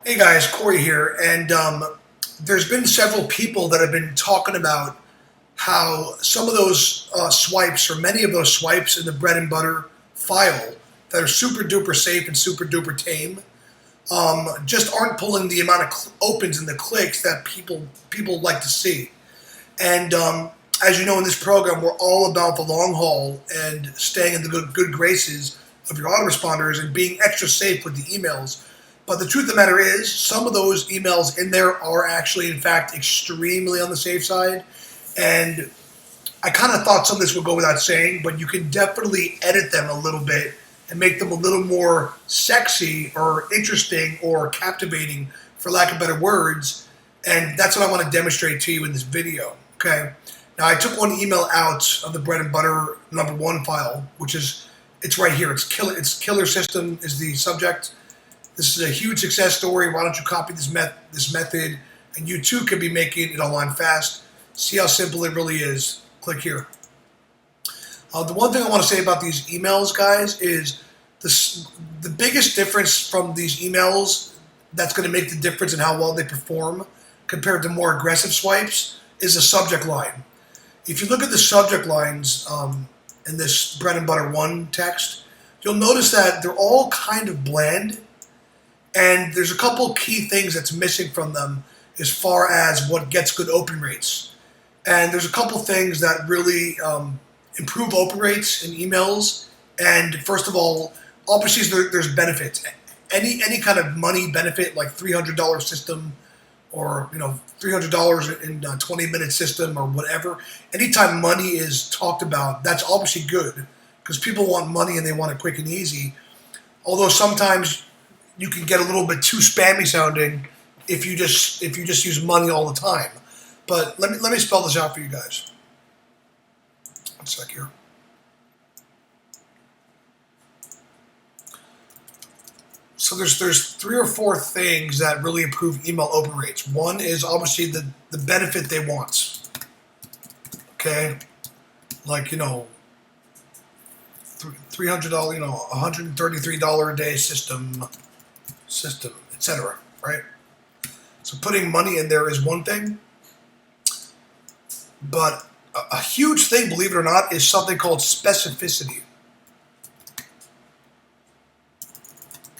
Hey guys, Corey here, and there's been several people that have been talking about how some of those swipes, or many of those swipes in the bread and butter file that are super duper safe and super duper tame, just aren't pulling the amount of opens and the clicks that people like to see. And as you know, in this program, we're all about the long haul and staying in the good graces of your autoresponders and being extra safe with the emails. But the truth of the matter is, some of those emails in there are actually, in fact, extremely on the safe side. And I kind of thought some of this would go without saying, but you can definitely edit them a little bit and make them a little more sexy or interesting or captivating, for lack of better words. And that's what I want to demonstrate to you in this video. Okay. Now I took one email out of the bread and butter #1 file, which is it's right here. It's killer system is the subject. This is a huge success story. Why don't you copy this method, and you too could be making it online fast. See how simple it really is. Click here. The one thing I want to say about these emails, guys, is the biggest difference from these emails that's going to make the difference in how well they perform compared to more aggressive swipes is the subject line. If you look at the subject lines in this bread and butter 1 text, you'll notice that they're all kind of bland, and there's a couple key things that's missing from them as far as what gets good open rates. And there's a couple things that really improve open rates in emails. And first of all, obviously there's benefits. Any kind of money benefit, like $300 system, or $300 in a 20-minute system, or whatever. Anytime money is talked about, that's obviously good, because people want money and they want it quick and easy. Although sometimes you can get a little bit too spammy sounding if you just use money all the time. But let me spell this out for you guys. One sec here. So there's 3 or 4 things that really improve email open rates. One is obviously the benefit they want. Okay, like $300, $133 a day system, etc. Right? So putting money in there is one thing, but a huge thing, believe it or not, is something called specificity.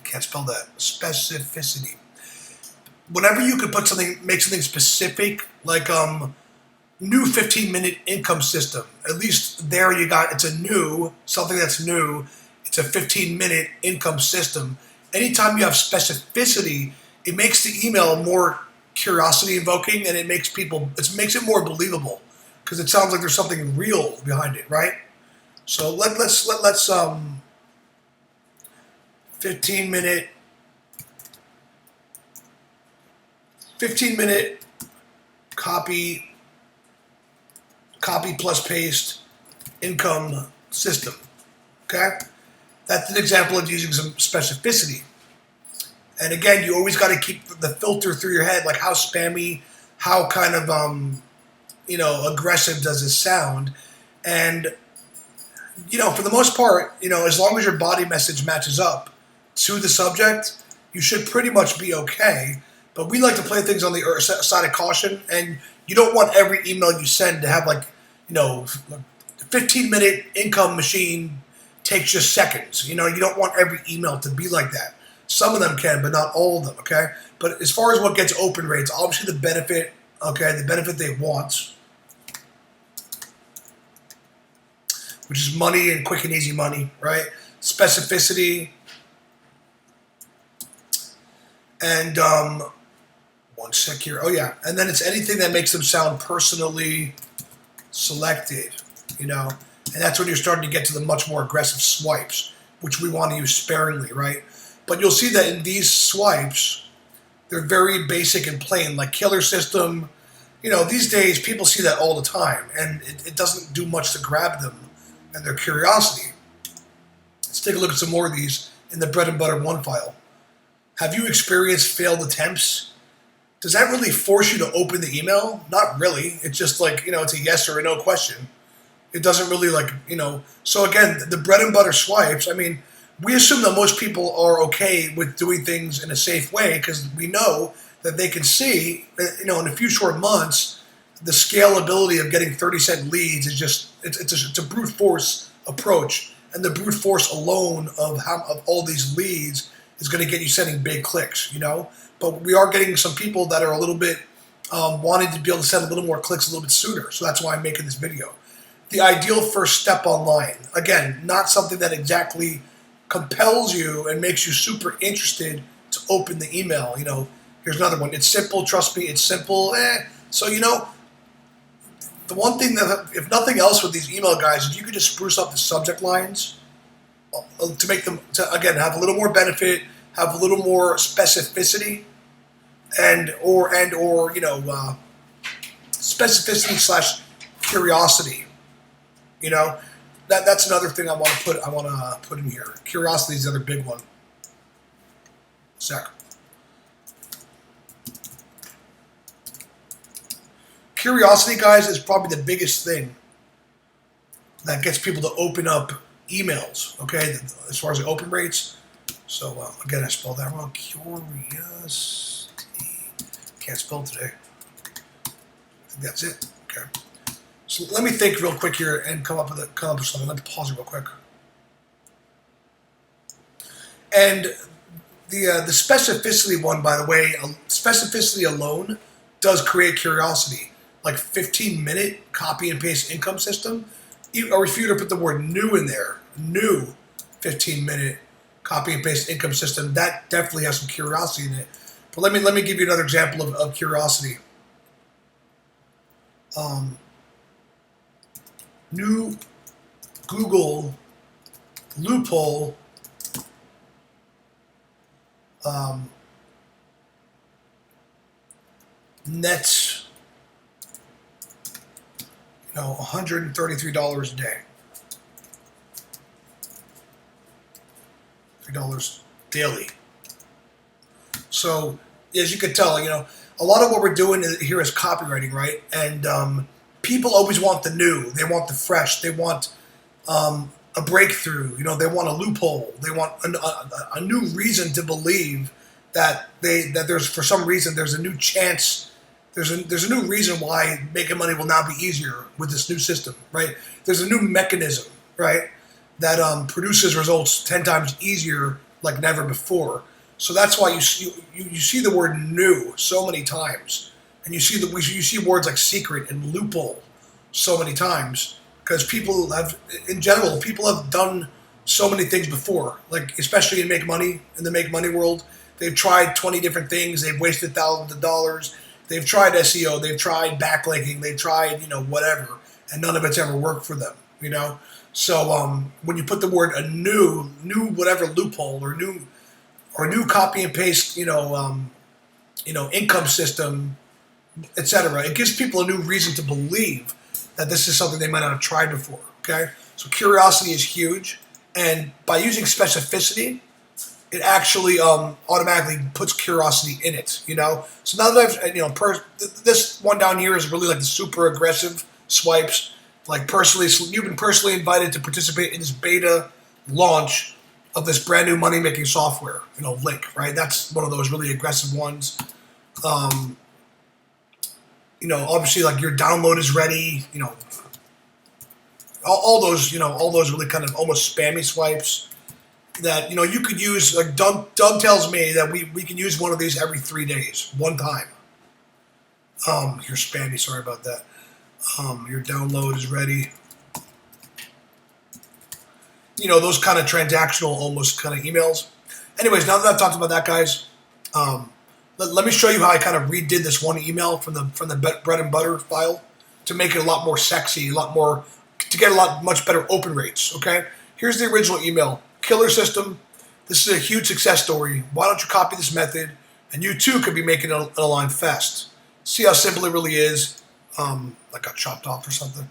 Can't spell that. Specificity. Whenever you could put make something specific, like new 15-minute income system. At least there you got something that's new. It's a 15-minute income system. Anytime you have specificity, it makes the email more curiosity invoking, and it makes it more believable, because it sounds like there's something real behind it, right? So let's 15-minute copy plus paste income system. Okay, that's an example of using some specificity. And again, you always got to keep the filter through your head, like how spammy, how kind of aggressive does this sound. And for the most part, as long as your body message matches up to the subject, you should pretty much be okay. But we like to play things on the side of caution, and you don't want every email you send to have 15-minute income machine takes just seconds. You don't want every email to be like that. Some of them can, but not all of them, okay? But as far as what gets open rates, obviously the benefit they want, which is money and quick and easy money, right? Specificity. And one sec here. Oh yeah, and then it's anything that makes them sound personally selected, and that's when you're starting to get to the much more aggressive swipes, which we want to use sparingly, right? But you'll see that in these swipes, they're very basic and plain, like killer system. These days people see that all the time, and it doesn't do much to grab them and their curiosity. Let's take a look at some more of these in the bread and butter 1 file. Have you experienced failed attempts? Does that really force you to open the email? Not really. It's just it's a yes or a no question. It doesn't really So again, the bread and butter swipes, we assume that most people are okay with doing things in a safe way because we know that they can see, in a few short months, the scalability of getting 30-cent leads is just it's a brute force approach, and the brute force alone of all these leads is going to get you sending big clicks, But we are getting some people that are a little bit wanting to be able to send a little more clicks a little bit sooner, so that's why I'm making this video. The ideal first step online, again, not something that exactly compels you and makes you super interested to open the email. Here's another one. It's simple. Trust me, it's simple. So, the one thing that, if nothing else with these email guys, if you could just spruce up the subject lines to make them, again, have a little more benefit, have a little more specificity, or specificity / curiosity. That's another thing I want to put in here. Curiosity is the other big one. Sec. Curiosity, guys, is probably the biggest thing that gets people to open up emails, okay, as far as the open rates. So, again, I spelled that wrong. Curiosity. Can't spell today. I think that's it. Okay. So let me think real quick here and come up with something. Let me pause it real quick. And the specificity one, by the way, specificity alone does create curiosity. Like 15-minute copy and paste income system, or if you were to put the word new in there, new 15-minute copy and paste income system, that definitely has some curiosity in it. But let me give you another example of curiosity. New Google loophole nets $133 a day. $3 daily. So as you can tell, a lot of what we're doing here is copywriting, right? And people always want the new. They want the fresh. They want a breakthrough. They want a loophole. They want a new reason to believe that there's, for some reason, there's a new chance. There's a new reason why making money will now be easier with this new system, right? There's a new mechanism, right, that produces results 10 times easier like never before. So that's why you see the word new so many times, and you see words like secret and loophole so many times, because people have done so many things before, like especially in the make money world. They've tried 20 different things. They've wasted thousands of dollars. They've tried SEO. They've tried backlinking. They've tried whatever, and none of it's ever worked for them. So when you put the word a new whatever loophole or new copy and paste, income system, etc., it gives people a new reason to believe that this is something they might not have tried before. Okay, so curiosity is huge, and by using specificity, it actually automatically puts curiosity in it. So now that I've this one down here is really like the super aggressive swipes. Like you've been personally invited to participate in this beta launch of this brand new money making software. Link, right? That's one of those really aggressive ones. Obviously, like your download is ready. All those really kind of almost spammy swipes that you could use. Like Doug tells me that we can use one of these every 3 days, one time. You're spammy. Sorry about that. Your download is ready. Those kind of transactional, almost kind of emails. Anyways, now that I've talked about that, guys, let me show you how I kind of redid this one email from the bread and butter file to make it a lot more sexy, to get much better open rates. Okay, here's the original email. Killer system. This is a huge success story. Why don't you copy this method, and you too could be making an online fast. See how simple it really is. That got chopped off or something.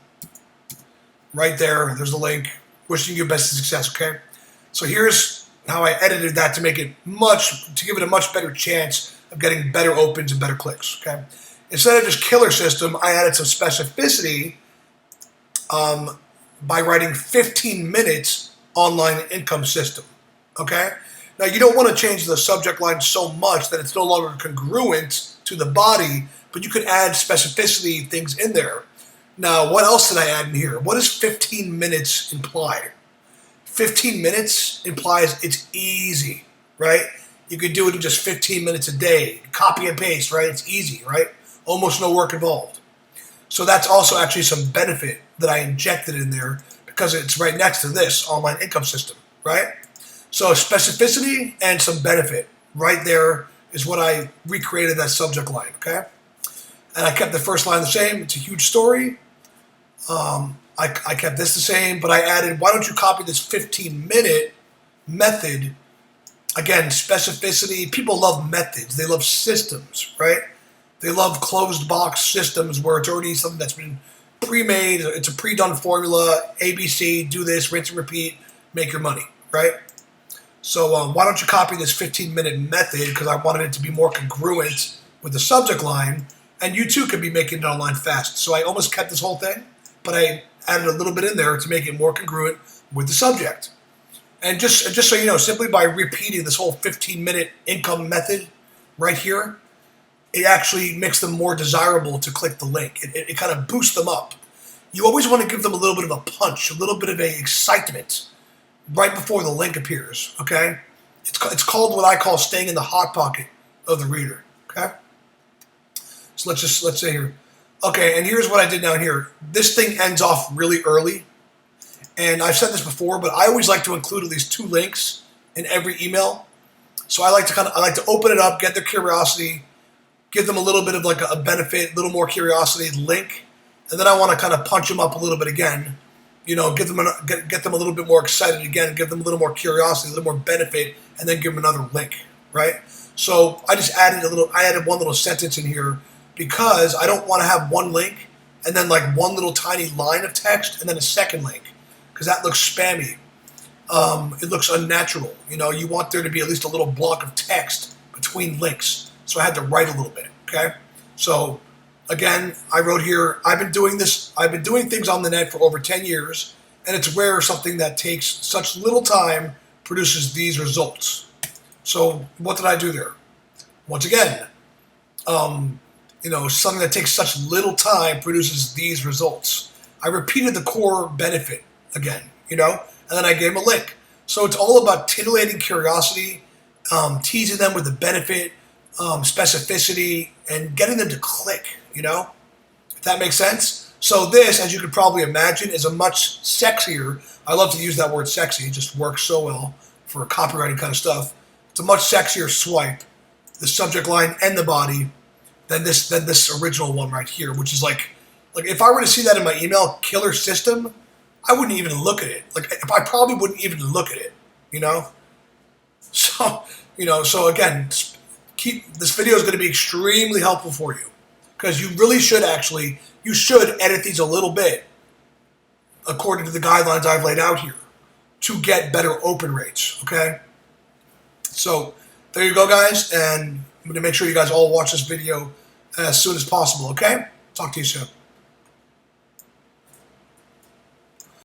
Right there, there's the link. Wishing you best of success, okay? So here's how I edited that to give it a much better chance of getting better opens and better clicks, okay? Instead of just killer system, I added some specificity by writing 15 minutes online income system, Okay? Now, you don't want to change the subject line so much that it's no longer congruent to the body, but you could add specificity things in there. Now, what else did I add in here? What does 15 minutes imply? 15 minutes implies it's easy, right? You could do it in just 15 minutes a day. Copy and paste, right? It's easy, right? Almost no work involved. So that's also actually some benefit that I injected in there because it's right next to this online income system, right? So specificity and some benefit right there is what I recreated that subject line, okay? And I kept the first line the same. It's a huge story. I kept this the same, but I added, why don't you copy this 15-minute method? Again, specificity. People love methods. They love systems, right? They love closed box systems where it's already something that's been pre-made. It's a pre-done formula. ABC, do this, rinse and repeat, make your money, right? So why don't you copy this 15-minute method, because I wanted it to be more congruent with the subject line, and you too could be making it online fast. So I almost kept this whole thing, but I added a little bit in there to make it more congruent with the subject. And just so you know, simply by repeating this whole 15-minute income method right here, it actually makes them more desirable to click the link. It kind of boosts them up. You always want to give them a little bit of a punch, a little bit of a excitement right before the link appears, okay? It's called what I call staying in the hot pocket of the reader, okay? So let's say here. Okay, and here's what I did down here. This thing ends off really early. And I've said this before, but I always like to include at least 2 links in every email. So I like to open it up, get their curiosity, give them a little bit of like a benefit, a little more curiosity link, and then I want to kind of punch them up a little bit again. You know, get them a little bit more excited again, give them a little more curiosity, a little more benefit, and then give them another link, right? So I just added one little sentence in here because I don't want to have one link and then like one little tiny line of text and then a second link, because that looks spammy. It looks unnatural. You know, you want there to be at least a little block of text between links. So I had to write a little bit, okay? So again, I wrote here, I've been doing things on the net for over 10 years, and it's rare something that takes such little time produces these results. So what did I do there? Once again, you know, something that takes such little time produces these results. I repeated the core benefit again, you know, and then I gave them a link. So it's all about titillating curiosity, teasing them with the benefit, specificity, and getting them to click, you know, if that makes sense. So this, as you could probably imagine, is a much sexier, I love to use that word sexy, it just works so well for copywriting kind of stuff. It's a much sexier swipe, the subject line and the body, than this original one right here, which is like if I were to see that in my email, killer system, I wouldn't even look at it. Like, I probably wouldn't even look at it, you know? So, you know, so again, this video is going to be extremely helpful for you, because you really should you should edit these a little bit according to the guidelines I've laid out here to get better open rates, okay? So there you go, guys, and I'm going to make sure you guys all watch this video as soon as possible, okay? Talk to you soon.